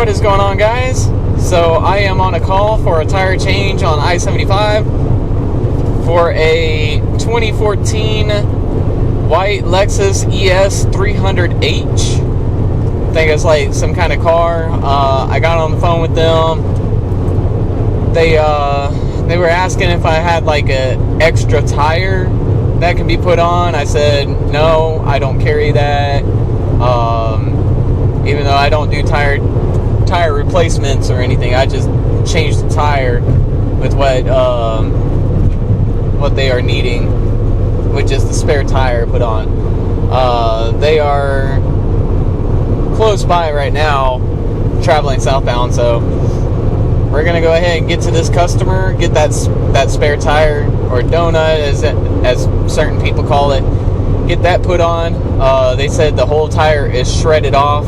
What is going on, guys? So I am on a call for a tire change on I-75 for a 2014 white Lexus ES300H. I think it's like some kind of car. I got on the phone with them. They were asking if I had like an extra tire that can be put on. I said no, I don't carry that. Even though I don't do tire replacements or anything, I just change the tire with what they are needing, which is the spare tire put on. They are close by right now, traveling southbound, so we're gonna go ahead and get to this customer, get that spare tire, or donut as certain people call it, get that put on. They said the whole tire is shredded off.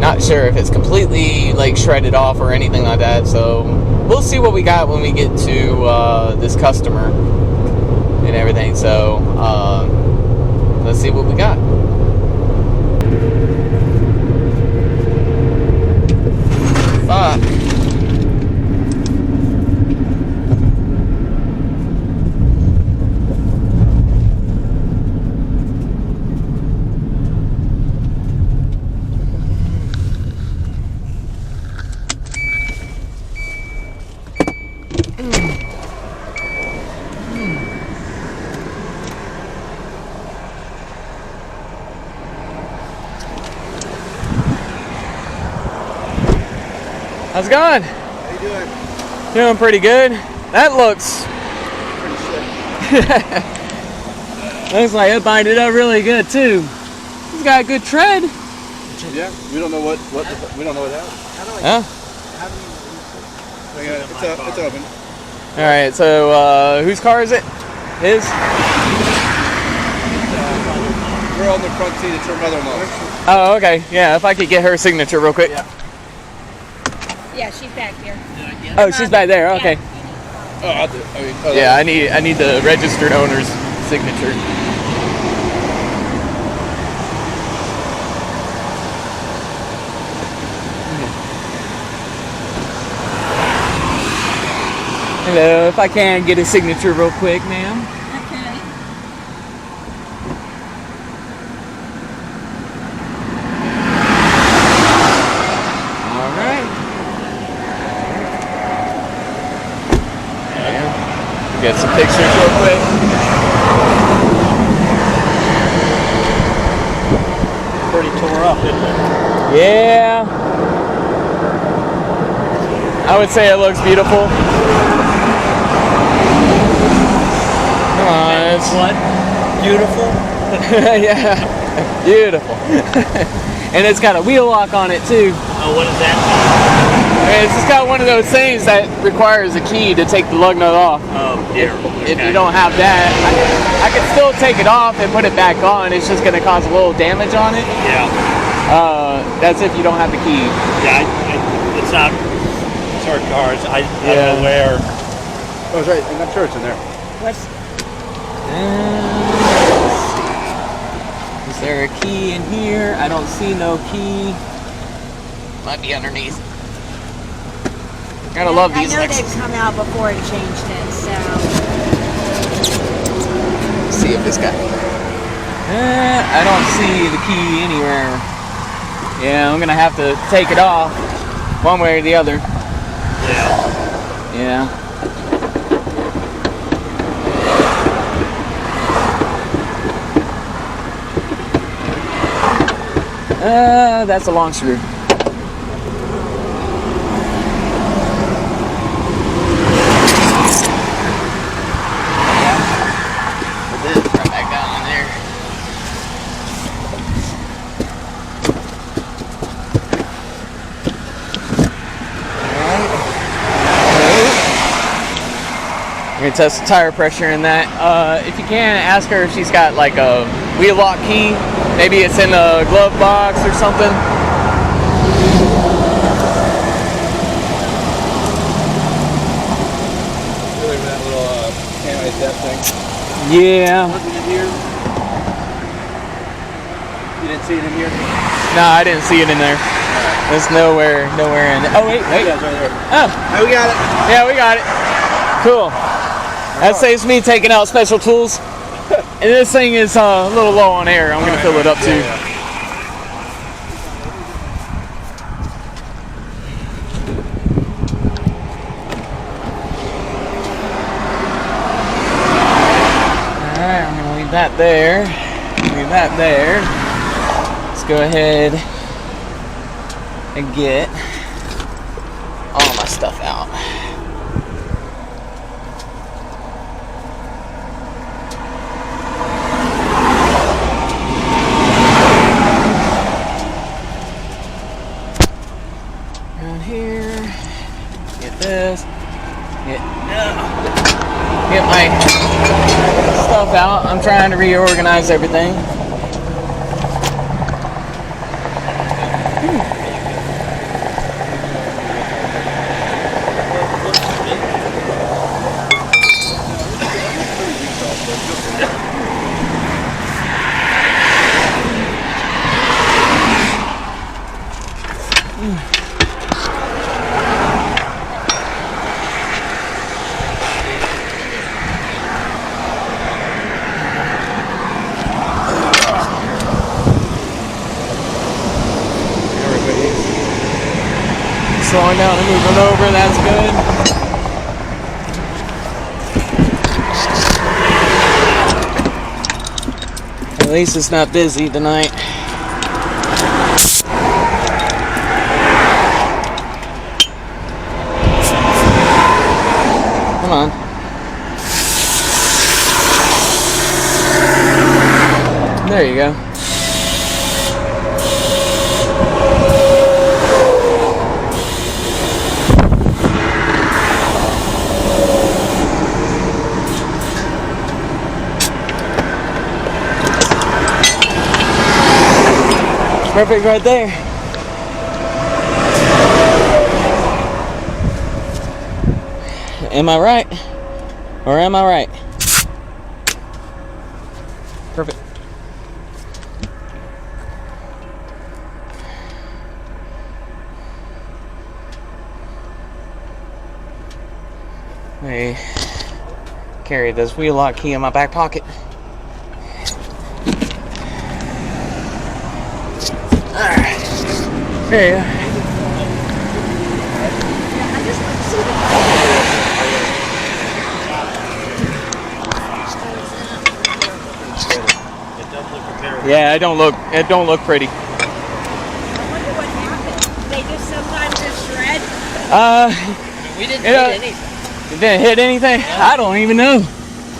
Not sure if it's completely like shredded off or anything like that, so we'll see what we got when we get to this customer and everything. So let's see what we got. Fuck. How's it going? How you doing? Doing pretty good. That looks Pretty sick. looks like it binded up really good too. He's got a good tread. Yeah, we don't know what we don't know what happened. Huh? It's open. All right. So whose car is it? His? We're on the front seat. It's her mother-in-law. Oh, okay. Yeah. If I could get her signature real quick. Yeah, she's back here. Oh, she's back there. Okay. Oh, I'll do it. Yeah, I need the registered owner's signature. Hello, if I can get a signature real quick, ma'am. Okay. All right. Get some pictures real quick. Pretty tore up, isn't it? Yeah. I would say it looks beautiful. Come on, it's What? Beautiful? yeah, beautiful. And it's got a wheel lock on it too. Oh, what is that? And it's just got one of those things that requires a key to take the lug nut off. Oh, dear. If you don't have that, I could still take it off and put it back on. It's just going to cause a little damage on it. Yeah. That's if you don't have the key. Yeah, it's not certain cars. I don't know where. Oh, that's right. And I'm sure it's in there. What's Let's see. Is there a key in here? I don't see no key. Might be underneath. Gotta love these I know Lexus. they've come out before and changed it, so. Let's see if it's got. I don't see the key anywhere. Yeah, I'm gonna have to take it off, one way or the other. Yeah. Yeah. That's a long screw. Right back down in there. We're gonna test the tire pressure in that. If you can, ask her if she's got like a wheel lock key. Maybe it's in a glove box or something. Really, with that little anti-step thing. Yeah. Wasn't in here. You didn't see it in here? No, I didn't see it in there. Alright. There's nowhere in it. Oh, wait. Yeah, it's right there. Oh, Oh, we got it. yeah, we got it. Cool. That saves me taking out special tools. And this thing is a little low on air. I'm going to fill it up too. Yeah. Alright, I'm going to leave that there. Leave that there. Let's go ahead and get all my stuff out. Around here, get this, get my stuff out. I'm trying to reorganize everything. Slowing down and moving over, that's good. At least it's not busy tonight. Come on. There you go. Perfect right there. Am I right? Or am I right? Perfect. I carry this wheel lock key in my back pocket. Alright. There you go. Yeah, it don't look pretty. I wonder what happened. They just sometimes just shred. We didn't hit anything. It didn't hit anything? I don't even know.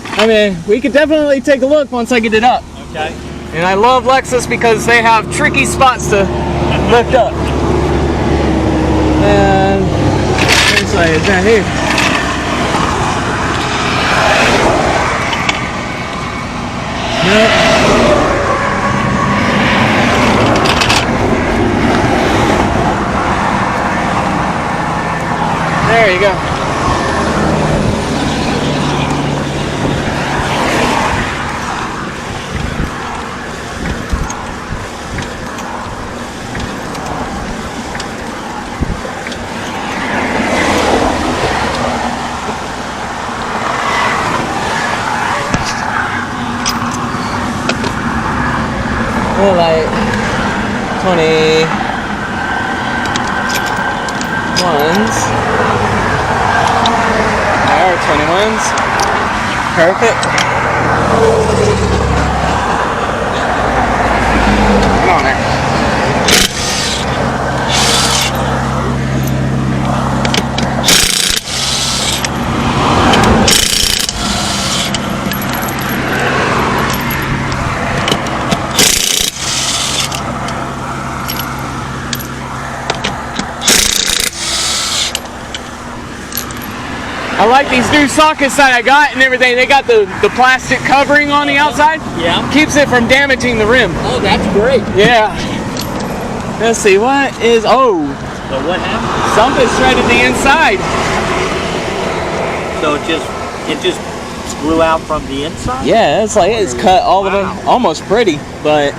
I mean, we could definitely take a look once I get it up. Okay. And I love Lexus because they have tricky spots to lift up. And it's like it's down here. Nope. There you go. Well, like 21s. There are 21s. Perfect. Come on there. I like these new sockets that I got and everything. They got the plastic covering on the outside. Yeah. Keeps it from damaging the rim. Oh, that's great. Yeah. Let's see, what is, oh. So what happened? Something shredded the inside. So it just blew out from the inside? Yeah, it's like it's cut all the way, almost pretty, but.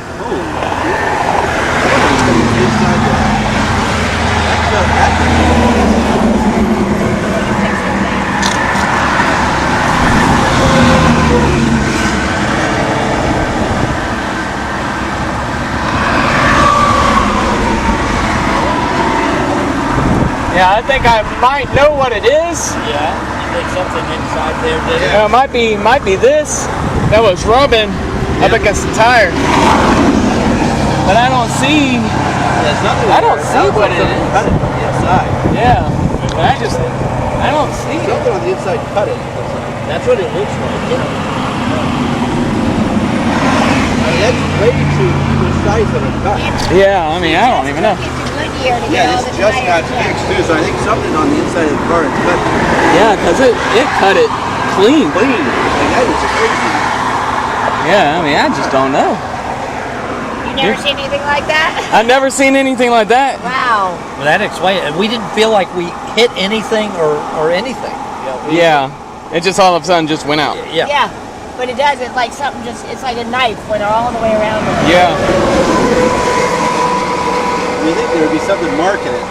Yeah, I think I might know what it is. Yeah, you think something inside there did it? It might be this that was rubbing up against the tire. But I don't see. I don't see what it is. Cut it on the inside. Yeah, but I don't see it. Something on the inside cut it. That's what it looks like. Yeah. I mean, that's way too precise of a cut. Yeah, I mean, I don't even know. Yeah, this just got fixed too, so I think something on the inside of the car is cut. Yeah, because it cut it clean. Clean. Like, that is crazy. Yeah, I mean, I just don't know. You never seen anything like that? I've never seen anything like that. Wow. Well, that explains it. We didn't feel like we hit anything or anything. Yeah, it just all of a sudden just went out. Yeah. Yeah. But it does. It's like something it's like a knife went all the way around it. Yeah. You think there would be something marking it?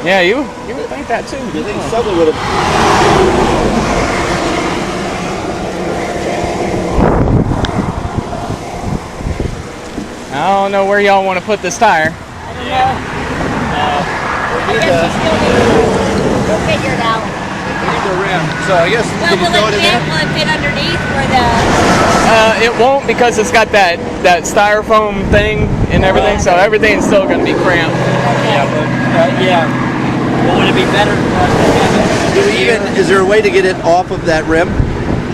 Yeah, you would think that too. You think something would have... I don't know where y'all want to put this tire. I don't know. I guess you still need to we'll figure it out. the rim. So I guess Well, will it fit underneath where the... It won't, because it's got that styrofoam thing and everything, so everything's still going to be cramped. Yeah, but Well, would it be better for us to have it? Is there a way to get it off of that rim?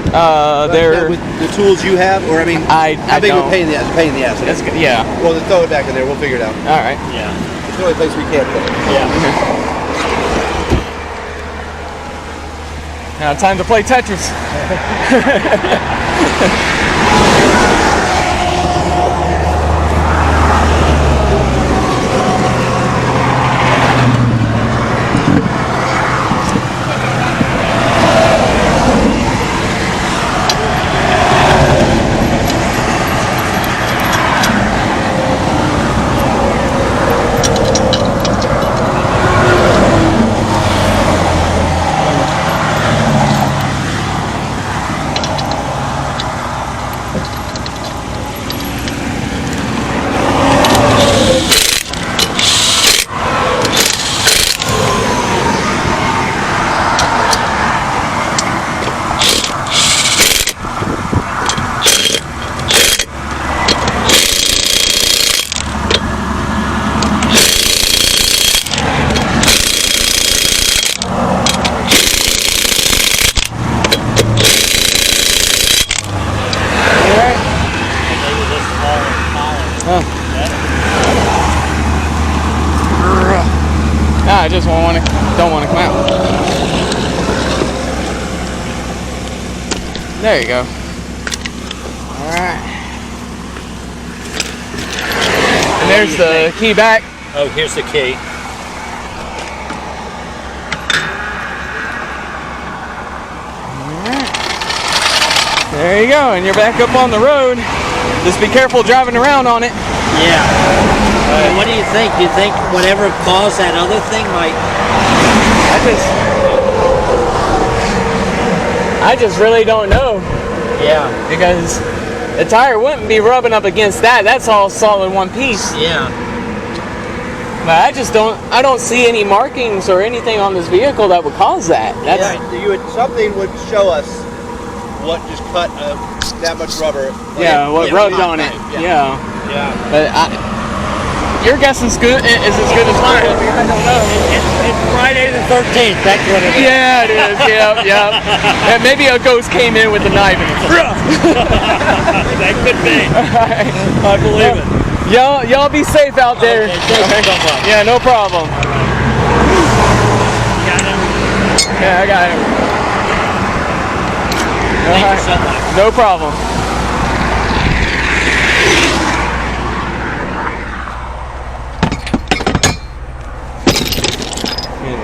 With the tools you have, or I mean, how big of a pain in the ass? Pain in the ass. That's good. Yeah. Well, then throw it back in there. We'll figure it out. All right. Yeah. It's the only place we can't put it. Yeah. Now time to play Tetris. I just don't want to come out. There you go. All right. And there's the key back. Oh, here's the key. All right. There you go, and you're back up on the road. Just be careful driving around on it. Yeah. What do you think? Do you think whatever caused that other thing might... I just really don't know. Yeah. Because the tire wouldn't be rubbing up against that. That's all solid one piece. Yeah. But I don't see any markings or anything on this vehicle that would cause that. Something would show us what just cut that much rubber. What rubbed on it. Yeah. But your guess is good. Is as good as mine. I don't know. It's Friday the 13th. That's what it is. Yeah, it is. Yeah. And maybe a ghost came in with a knife and that could be. Right. I believe it. Y'all be safe out there. Okay, thank you so much. Yeah, no problem. Got him? Yeah, I got him. Thank you so much. No problem.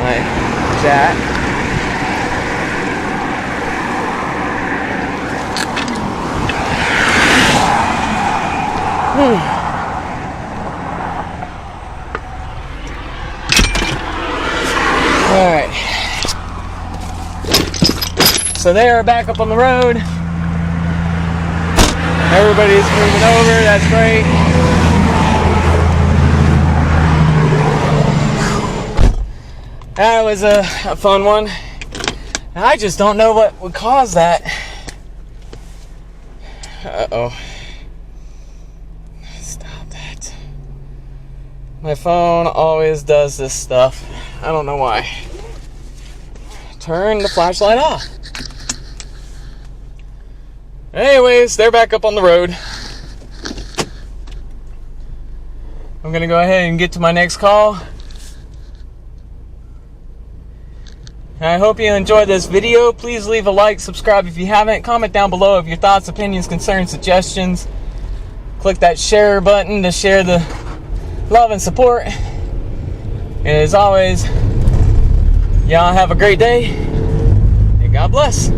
Like that. So they are back up on the road. Everybody's moving over. That's great. That was a fun one. I just don't know what would cause that. Uh-oh. Stop that. My phone always does this stuff. I don't know why. Turn the flashlight off. Anyways, they're back up on the road. I'm gonna go ahead and get to my next call. I hope you enjoyed this video. Please leave a like, subscribe if you haven't. Comment down below of your thoughts, opinions, concerns, suggestions. Click that share button to share the love and support. And as always, y'all have a great day. And God bless.